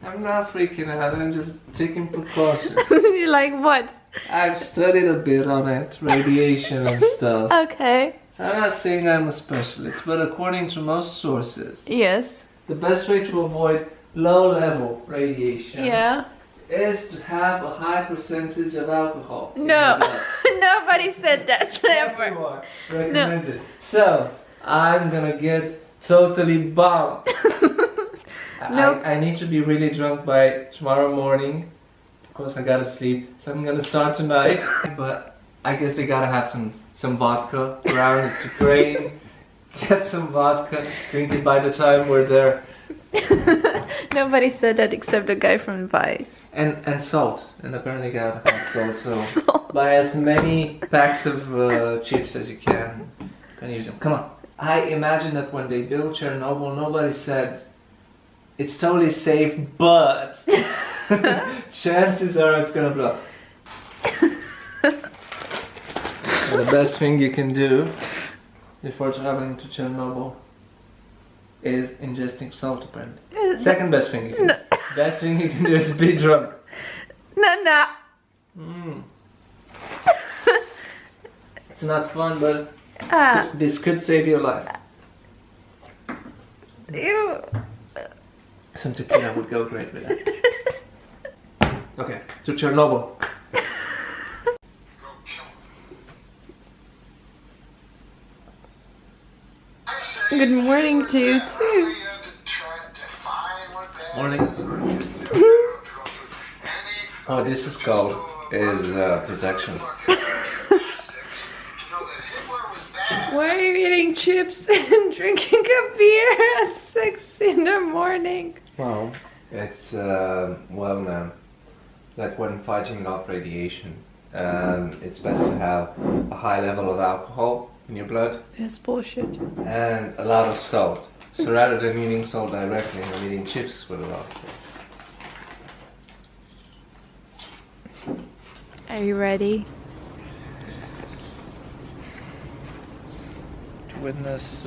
I'm not freaking out, I'm just taking precautions. Like what? I've studied a bit on it, radiation and stuff. Okay. So I'm not saying I'm a specialist, but according to most sources, Yes. the best way to avoid low-level radiation is to have a high percentage of alcohol. No, nobody said that ever. Everyone recommends it. So, I'm gonna get totally bombed. Nope. I need to be really drunk by tomorrow morning. Of course, I gotta sleep, so I'm gonna start tonight. But I guess they gotta have some vodka around. It's Ukraine. Get some vodka, drink it by the time we're there. Nobody said that except the guy from Vice. And salt. And apparently gotta have salt. So Salt. buy as many packs of chips as you can. Can use them. Come on. I imagine that when they built Chernobyl, nobody said it's totally safe, but chances are it's gonna blow. So the best thing you can do before traveling to Chernobyl is ingesting salt, apparently. Second best thing you can do. Best thing you can do is be drunk. No. It's not fun, but Ah. this could save your life. Ew. Some tequila would go great with that. Okay, to Chernobyl. Good morning to you too. Morning. Oh, this is called protection. Why are you eating chips and drinking a beer at 6 in the morning? Well, it's well known that when fighting off radiation, it's best to have a high level of alcohol in your blood. That's bullshit. And a lot of salt. So rather than eating salt directly, I'm eating chips with a lot of salt. Are you ready? To witness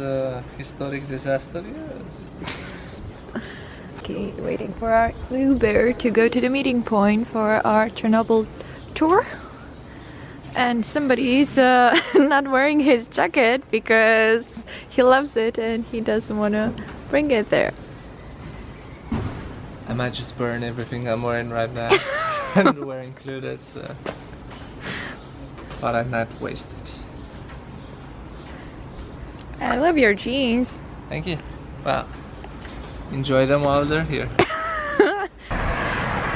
historic disaster, yes. Okay, waiting for our Uber to go to the meeting point for our Chernobyl tour. And somebody is not wearing his jacket because he loves it and he doesn't want to bring it there. I might just burn everything I'm wearing right now. Underwear included, so. But I'm not wasted. I love your jeans. Thank you. Well, enjoy them while they're here.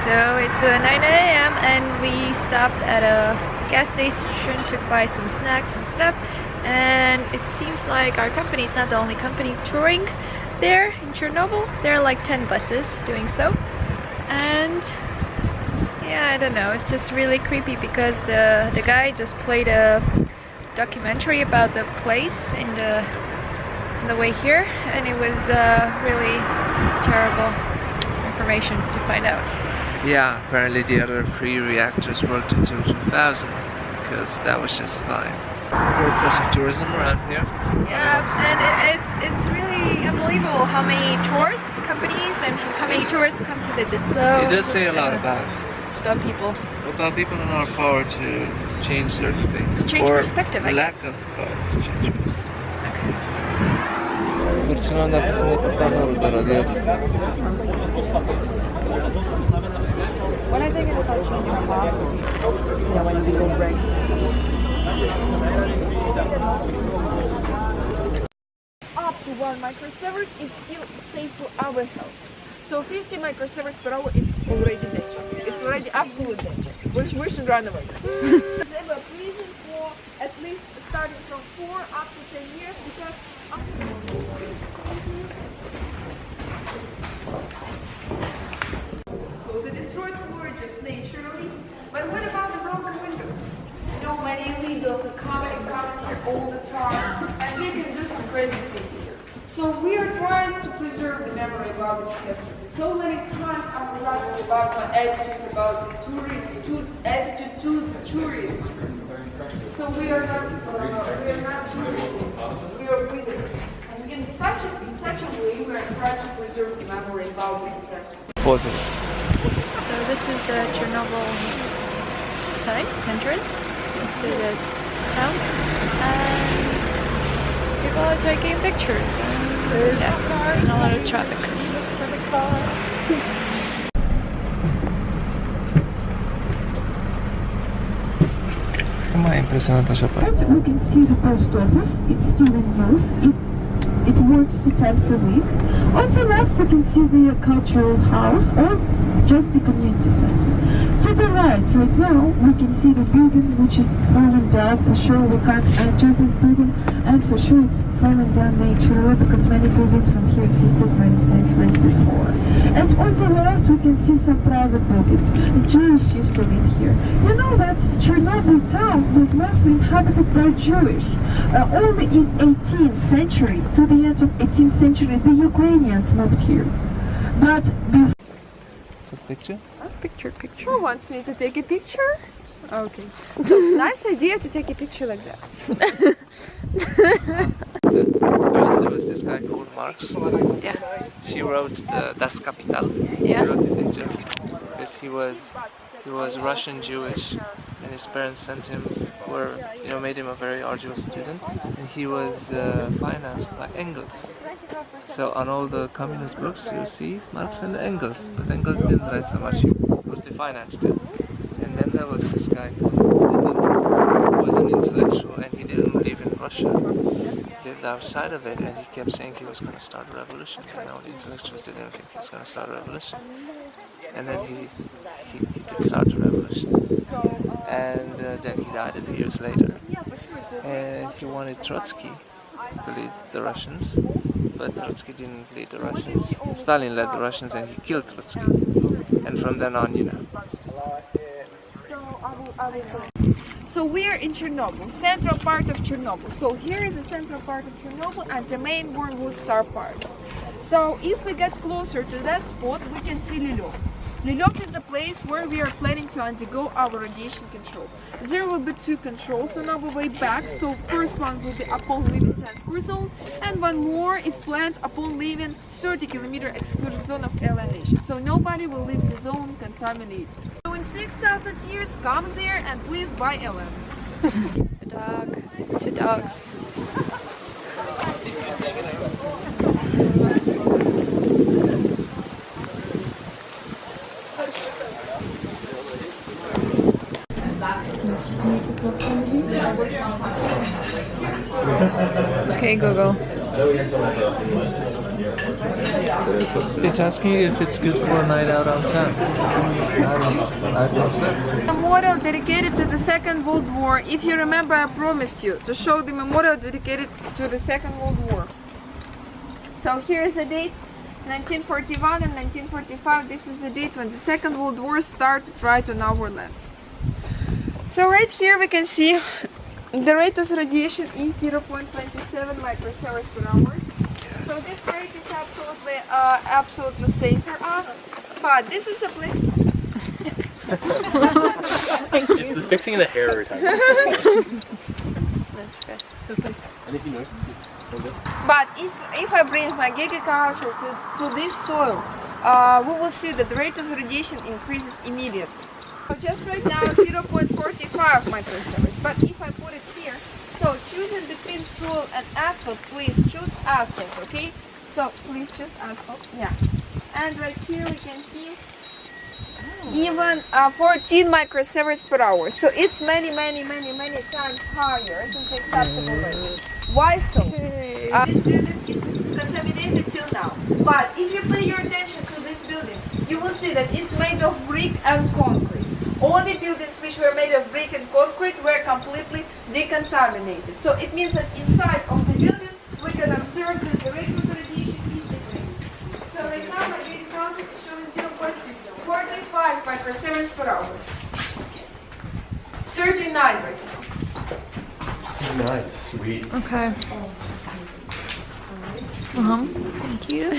So it's 9 a.m. and we stopped at a gas station to buy some snacks and stuff, and it seems like our company is not the only company touring there in Chernobyl. There are like 10 buses doing so, and yeah, I don't know, it's just really creepy because the guy just played a documentary about the place in the way here, and it was really terrible information to find out. Yeah, apparently the other 3 reactors worked until 2000, because that was just fine. There's lots of tourism around here. Yeah, and it's really unbelievable how many tourist companies and how many tourists come to visit. So It does say a lot about people. people and our power to change certain things. Change or perspective, I lack of power to change things. When are they going to start changing our password? Yeah, when people break. Up to 1 microsievert is still safe for our health. So 50 microsieverts per hour is already danger. It's already absolute danger. We should run away. So they were freezing for at least starting from 4 up to 10 years because so the destroyed floor just naturally. But what about the broken windows? You know, many illegals are coming here all the time, and they can do some crazy things here. So we are trying to preserve the memory about the catastrophe. So many times I was asked about my attitude about the tourism, attitude to tourism. So we are not tourism, we are visitors. And in such a way we are trying to preserve the memory about the catastrophe. Поздно. So this is the Chernobyl side entrance. Let's see the town. And people are taking pictures. And yeah, there's not a lot of traffic. Моя имpressionanta așa parte. We can see the post office. It's still in use. It works 2 times a week. On the left we can see the cultural house or just the community center. To the right now we can see the building which is falling down. For sure we can't enter this building, and for sure it's falling down naturally because many buildings from here existed many centuries before. And on the left we can see some private buildings. The Jewish used to live here. You know that Chernobyl town was mostly inhabited by Jewish. Only in 18th century, to the end of 18th century, the Ukrainians moved here. But before Picture? Picture. Who wants me to take a picture? Okay. So, nice idea to take a picture like that. There was this guy called Marx. Yeah. He wrote Das Kapital. Yeah. He wrote it in German because he was Russian Jewish, and his parents sent him, made him a very arduous student, and he was financed by Engels. So on all the communist books you see Marx and Engels, but Engels didn't write so much, he mostly financed it. And then there was this guy called Lenin, who was an intellectual, and he didn't live in Russia. He lived outside of it, and he kept saying he was going to start a revolution, and all the intellectuals didn't think he was going to start a revolution. And then he did start a revolution, and then he died a few years later. And he wanted Trotsky to lead the Russians, but Trotsky didn't lead the Russians. Stalin led the Russians, and he killed Trotsky. And from then on, So we are in Chernobyl, central part of Chernobyl. So here is the central part of Chernobyl and the main World Star part. So if we get closer to that spot, we can see Lviv. Lviv is a place where we are planning to undergo our radiation control. There will be 2 controls on our way back. So first one will be upon leaving transfer zone, and one more is planned upon leaving 30-kilometer exclusion zone of alien nation. So nobody will leave the zone contaminated. So in 6,000 years, come there and please buy aliens. A dog. 2 dogs. Okay, Google. It's asking you if it's good for a night out on town. I don't know. Memorial dedicated to the Second World War. If you remember, I promised you to show the memorial dedicated to the Second World War. So here is the date, 1941 and 1945. This is the date when the Second World War started right on our lands. So right here we can see the rate of radiation is 0.27 microsieverts per hour. So this rate is absolutely safe for us. But this is a place. Thank you. It's the fixing of the hair every time. That's good. Anything else? But if I bring my agriculture to this soil, we will see that the rate of radiation increases immediately. So just right now 0.45 microsieverts, but if I put it here, so choosing between soil and asphalt, please choose asphalt, okay? So please choose asphalt, yeah. And right here we can see even 14 microsieverts per hour. So it's many times higher than the acceptable rate. Why so? This building is contaminated till now. But if you pay your attention to this building, you will see that it's made of brick and concrete. All the buildings which were made of brick and concrete were completely decontaminated. So it means that inside of the building we can observe that the rate of radiation is decreasing. So right now my data count is showing 0.45 microsieverts per hour. 39 right now. Nice, sweet. Okay. Thank you.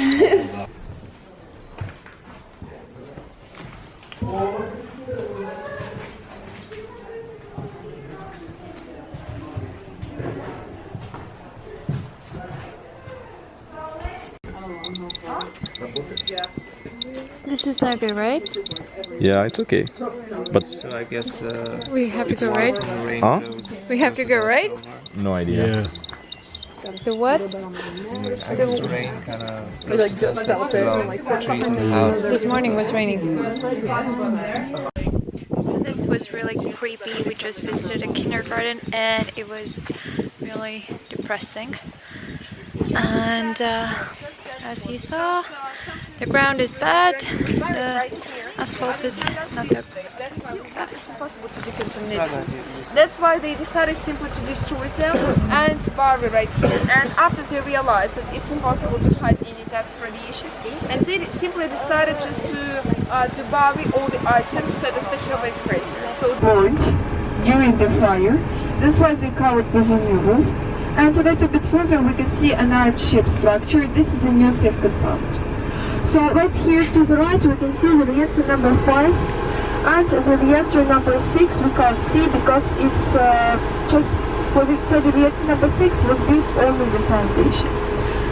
This is not good, right? Yeah, it's okay. But So I guess We have to go right. when the rain Huh? goes, We have to go right. no idea. The what? I guess the rain kind of blows the dust that's still on the trees in the house. This morning was raining. This was really creepy. We just visited a kindergarten and it was really depressing. And as you saw, the ground is bad. The asphalt is not that bad. It's impossible to decontaminate them. That's why they decided simply to destroy them and bury right here. And after they realized that it's impossible to hide any types of radiation, and they simply decided just to bury all the items at a special waste grave. So Burned during the fire. That's why they covered with a new roof. And a little bit further we can see an arch-shaped structure. This is a new safe confound. So right here to the right we can see the reactor number 5 and the reactor number 6 we can't see because it's just for the reactor number 6 was built only the foundation.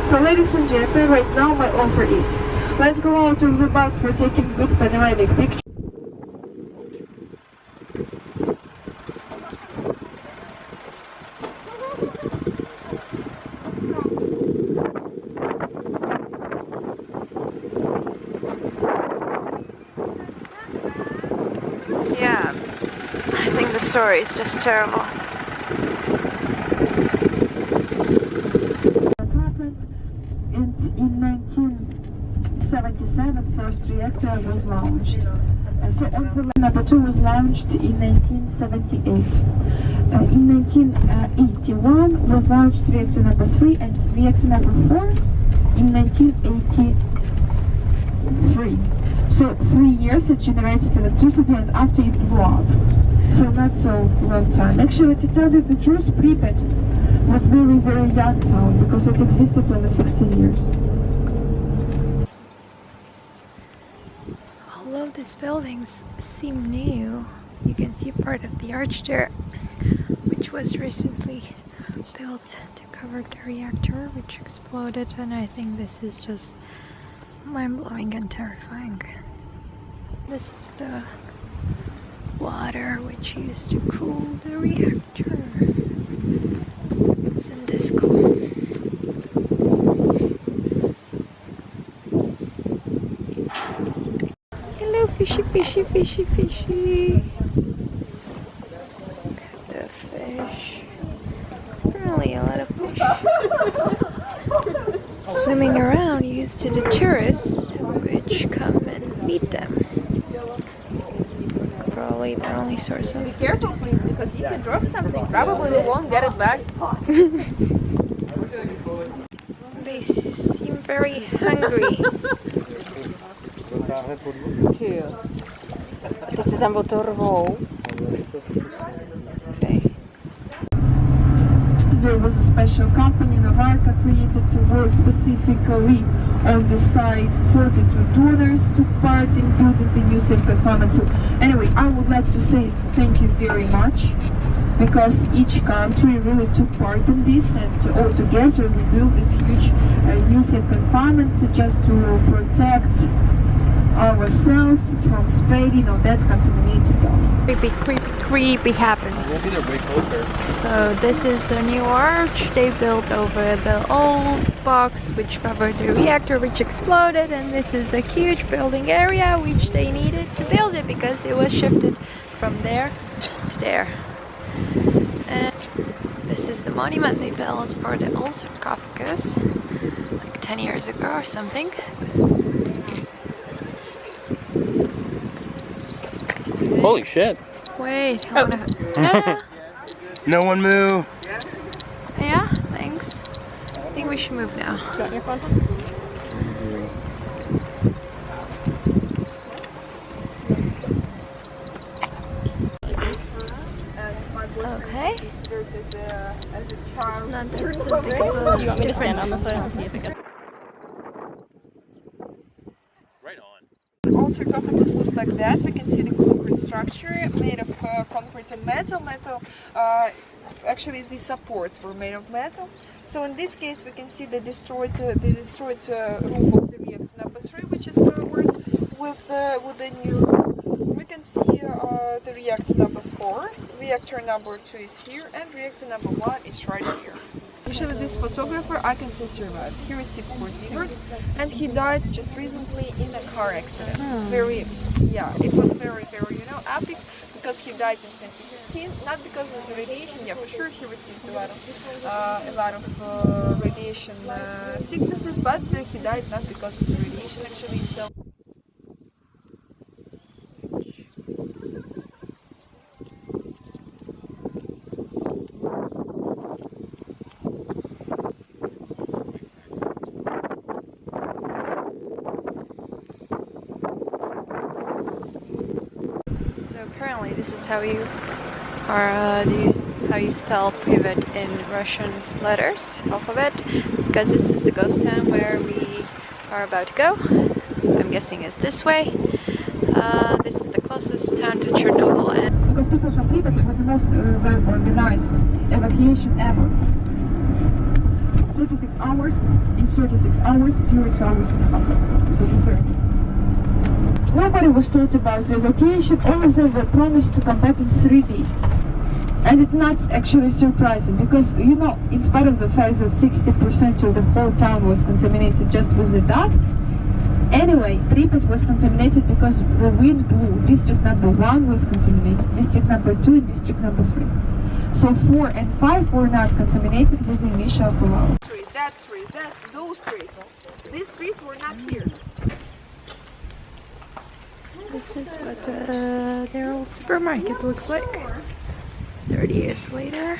So ladies and gentlemen, right now my offer is let's go out of the bus for taking good panoramic pictures. Yeah, I think the story is just terrible. What happened and in 1977 first reactor was launched. So on the number 2 was launched in 1978. In 1981 was launched reactor number 3 and reactor number 4 in 1983. So 3 years it generated electricity and after it blew up. So not so long time. Actually, to tell you the truth, Pripyat was very, very young town because it existed only 16 years. Although these buildings seem new, you can see part of the arch there, which was recently built to cover the reactor, which exploded, and I think this is just mind-blowing and terrifying. This is the water which used to cool the reactor. It's in this cool. Hello, fishy, fishy, fishy, fishy. Look at the fish. Apparently a lot of fish. Swimming around used to the tourists, which come and feed them. Probably their only source of food. be careful, please, because if you drop something, probably you won't get it back. They seem very hungry. Okay. There was a special company, Navarka, created to work specifically on the site. 42 donors took part in building the new safe confinement. So anyway, I would like to say thank you very much because each country really took part in this and all together we built this huge new safe confinement just to protect ourselves from spreading of that contaminated dust. Creepy, creepy, creepy happens. Maybe they're way closer. So this is the new arch they built over the old box which covered the reactor which exploded, and this is the huge building area which they needed to build it because it was shifted from there to there. And this is the monument they built for the old sarcophagus like 10 years ago or something. Holy shit. Wait, I wanna... No one move. Yeah, thanks. I think we should move now. Is that your phone? Okay. It's not that big of a difference. Right on. All sarcophagus look like that. We can see the concrete structure made of concrete and metal. Actually, these supports were made of metal. So in this case, we can see the destroyed roof of the reactor number 3, which is covered with the new, we can see the reactor number 4, reactor number 2 is here, and reactor number 1 is right here. Actually, this photographer, I can say, survived. He received 4 Sieverts, and he died just recently in a car accident. Very, yeah, it was very, very, you know, epic, because he died in 2015, not because of the radiation. Yeah, for sure he received a lot of radiation sicknesses, but he died not because of the radiation actually itself. Apparently this is how you spell Pripyat in Russian letters, alphabet, because this is the ghost town where we are about to go. I'm guessing it's this way. This is the closest town to Chernobyl. And Because people from Pripyat, it was the most well-organized evacuation ever. 36 hours, in 36 hours, during 2 hours and a half. So it was very big. Nobody was told about the evacuation. All of them were promised to come back in 3 days. And it's not actually surprising because, you know, in spite of the fact that 60% of the whole town was contaminated just with the dust, anyway, Pripyat was contaminated because the wind blew. District number 1 was contaminated, district number 2 and district number 3. So 4 and 5 were not contaminated with the initial fallout. That tree, those trees. These trees were not here. this is what their old supermarket looks like 30 years later.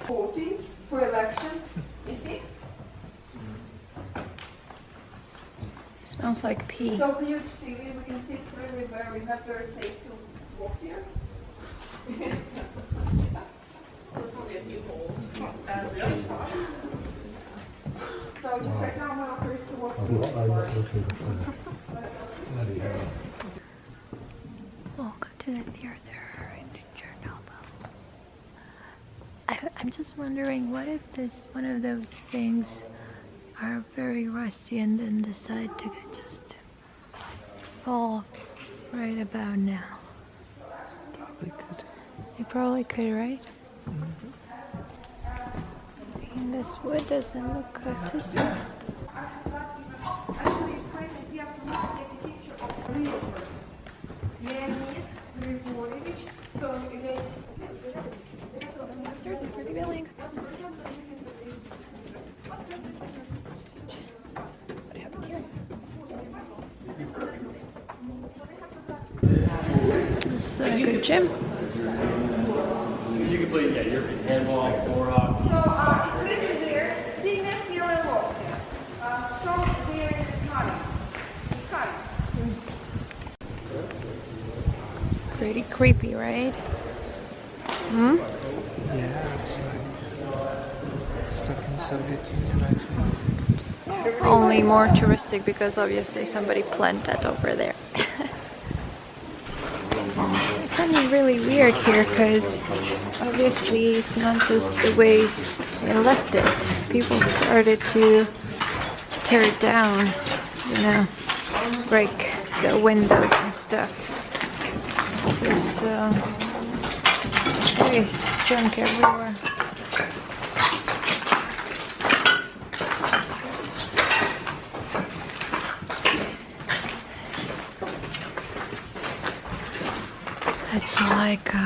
Votings for elections, you see? Smells like pee. So huge city, we can see it's really very, not very safe to walk here. Yes. Probably a few holes. So just right now, I'm going to walk Welcome to the theater in Chernobyl. I'm just wondering, what if this one of those things are very rusty and then decide to just fall right about now? Probably could. They probably could, right? I mean, this wood doesn't look good to see. Actually, it's quite an idea for me to get a picture of realtors. Leonid Grigorevich. So, Upstairs in the building. What happened here? This is a good gym. You can play, yeah, your handball, floor hockey. it's written there, Zimmer Fiorello. Strong there in the sky. Pretty creepy, right? Hmm? Yeah, it's like stuck in Soviet Union 1996. Only more touristic because obviously somebody planned that over there. I find it really weird here because obviously it's not just the way they left it. People started to tear it down, you know, break the windows and stuff. There's junk everywhere. It's like, I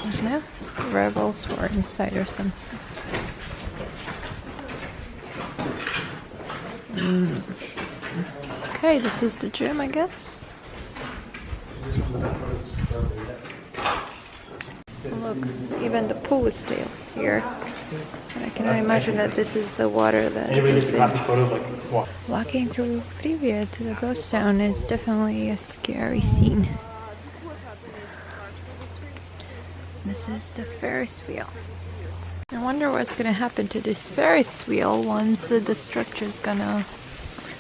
don't know, rebels were inside or something. Okay, this is the gym, I guess. Look, even the pool is still here. And I cannot imagine that this is the water that is in. Walking through Pripyat to the ghost town is definitely a scary scene. This is the Ferris wheel. I wonder what's gonna happen to this Ferris wheel once the structure's gonna...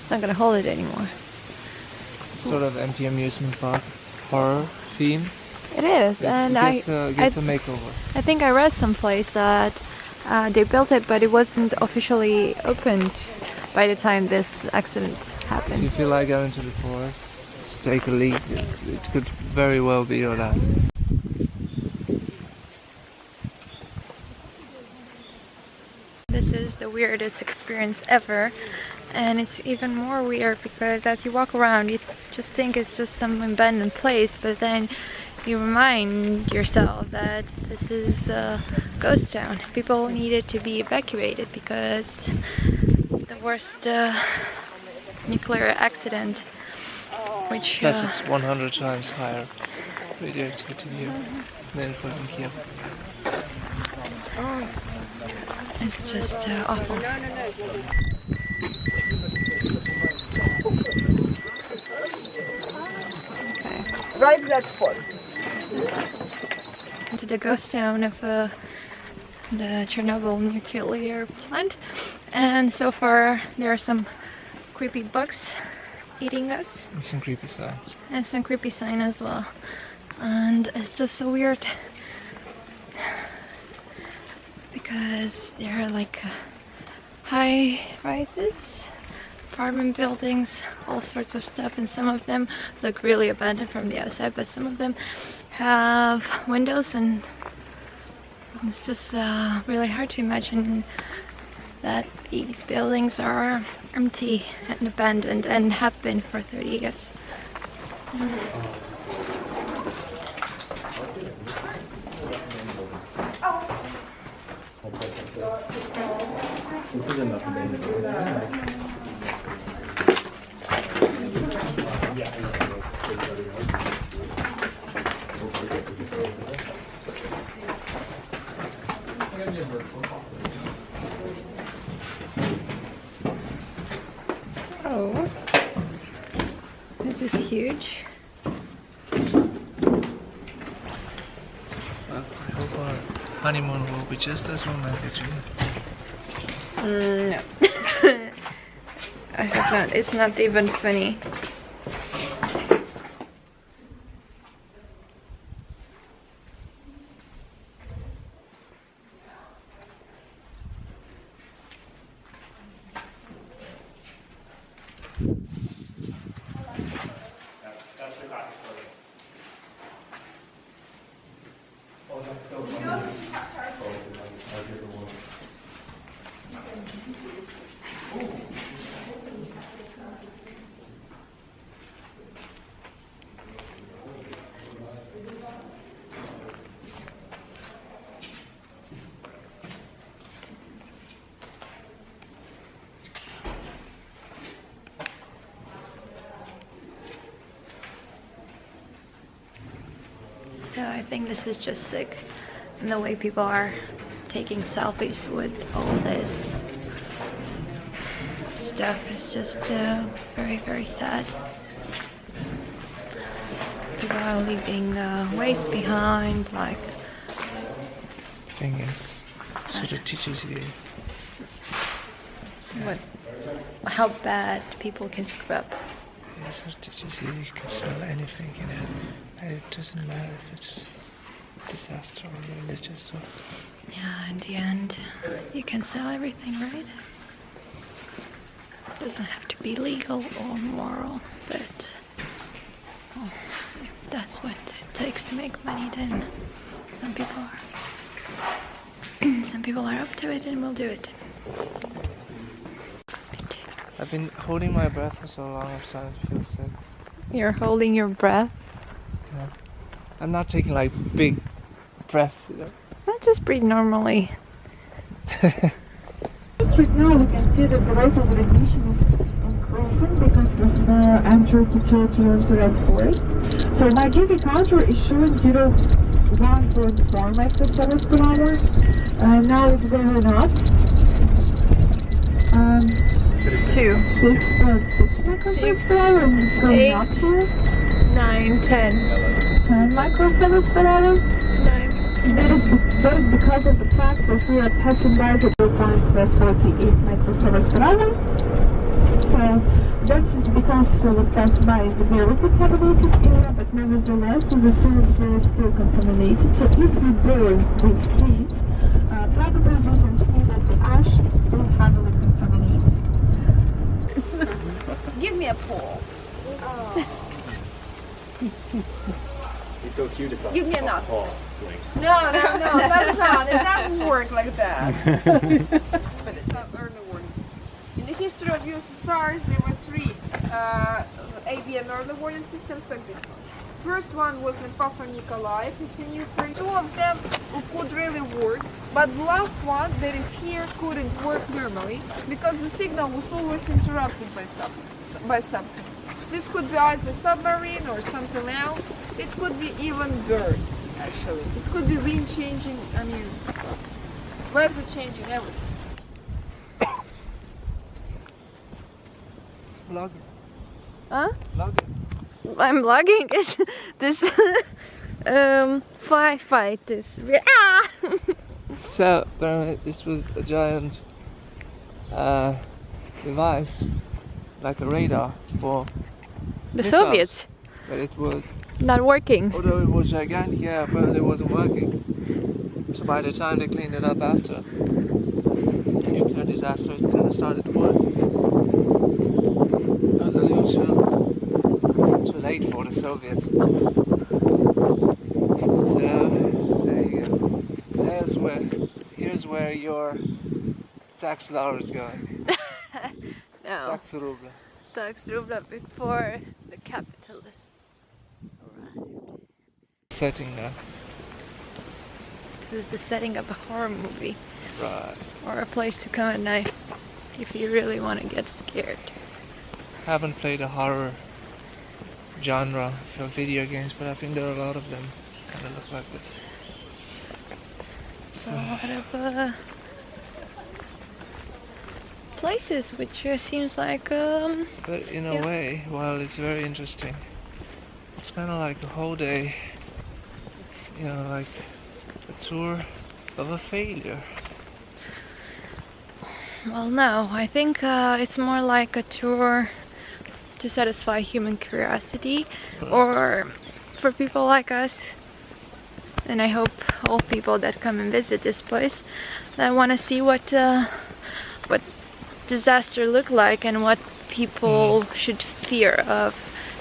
It's not gonna hold it anymore. Sort of empty amusement park horror theme. It is, and gets a makeover. I think I read someplace that they built it, but it wasn't officially opened by the time this accident happened. If you feel like going to the forest, just take a leak. It could very well be your last. This is the weirdest experience ever, and it's even more weird because as you walk around you just think it's just some abandoned place, but then you remind yourself that this is a ghost town. People needed to be evacuated because the worst nuclear accident, which Plus it's 100 times higher radioactivity here than it was in Kiev. it's just awful. Okay. Right that spot. To the ghost town of the Chernobyl nuclear plant, and so far there are some creepy bugs eating us And some creepy signs. and some creepy sign as well, and it's just so weird because there are like high rises, apartment buildings, all sorts of stuff, and some of them look really abandoned from the outside, but some of them have windows, and it's just really hard to imagine that these buildings are empty and abandoned and have been for 30 years. Oh, this is huge. Well, I hope our honeymoon will be just as romantic. No. I hope not. It's not even funny. That's the classic photo. Oh, that's so funny. So I think this is just sick, and the way people are taking selfies with all this stuff is just very, very sad. People are leaving waste behind, like Thing is, sort of teaches you. what, how bad people can scrub. Yeah, sort of teaches you can sell anything, you know. And it doesn't matter if it's disaster or religious or... Yeah, in the end, you can sell everything, right? It doesn't have to be legal or moral, but well, if that's what it takes to make money, then some people are up to it and will do it. I've been holding my breath for so long, I'm starting to feel sick. You're holding your breath? Yeah. I'm not taking like big breaths, you know. Not just breathe normally. Just right now we can see that the rate of radiation is increasing because we've entered the territory of the red forest. So my Gigi counter is showing 1.4 microsieverts per hour. Now it's going up. 6.6 microsieverts per hour, and it's going up to 9, 10. 10 microsieverts per hour. 9. That is because of the fact that we are passing by the 0.48 microsieverts per hour. So that is because we've passed by the very contaminated area, but nevertheless the soil here is still contaminated. So if we burn these trees, probably you can see that the ash is still heavily contaminated. Give me a paw. He's so cute. It's Give me enough. Paul. No, that's not. It doesn't work like that. But it's not early warning system. In the history of USSR, there were 3 ABM early warning systems like this one. First one was in Papa Nikolaev, it's in Ukraine. 2 of them could really work, but the last one that is here couldn't work normally because the signal was always interrupted by something. This could be either submarine or something else. It could be even bird, actually. It could be wind changing, I mean, weather changing, everything. Vlogging. Huh? Vlogging. I'm vlogging. This fight is. So apparently this was a giant device, like a radar for The missiles. Soviets But it was, not working. although it was gigantic, yeah, apparently it wasn't working. So by the time they cleaned it up after the nuclear disaster, it kind of started to work. It was a little too late for the Soviets. So there you go. Here's where your tax dollar is going. No. Tax ruble. Tax ruble before the capitalists arrived. Setting now. This is the setting of a horror movie Right. or a place to come at night if you really want to get scared. Haven't played a horror genre for video games, but I think there are a lot of them kind of look like this. So a lot of places, which seems like But in a Yeah. way, while it's very interesting, it's kind of like a whole day, you know, like a tour of a failure. well, no, I think it's more like a tour to satisfy human curiosity, or for people like us, and I hope all people that come and visit this place that want to see what disaster look like and what people should fear of,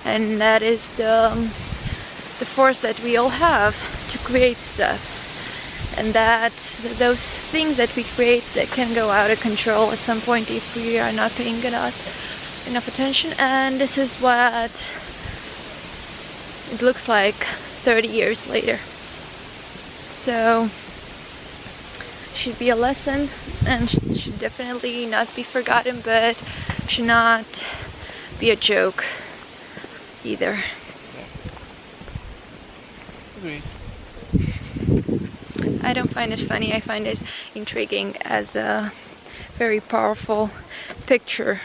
and that is the force that we all have to create stuff, and that those things that we create that can go out of control at some point if we are not paying enough attention. And this is what it looks like 30 years later. So should be a lesson, and should definitely not be forgotten, but should not be a joke either. Agreed. I don't find it funny, I find it intriguing as a very powerful picture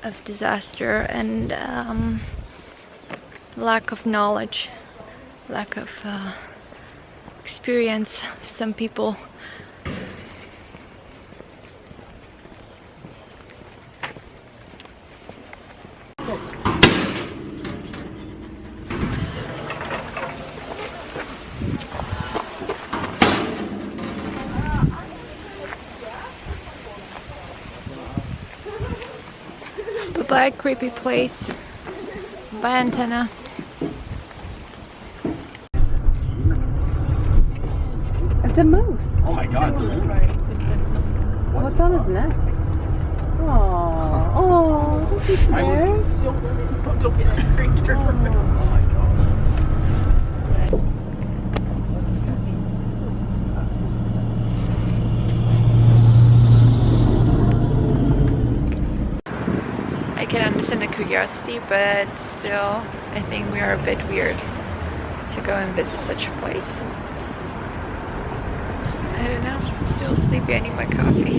of disaster and lack of knowledge, lack of experience of some people. Bye, creepy place. Bye, antenna. It's a moose. Oh my god, dude. What's on his neck? Oh, don't be scared. Don't be that creature. Oh my god. I can understand the curiosity, but still, I think we are a bit weird to go and visit such a place. I don't know, I'm still sleepy, I need my coffee.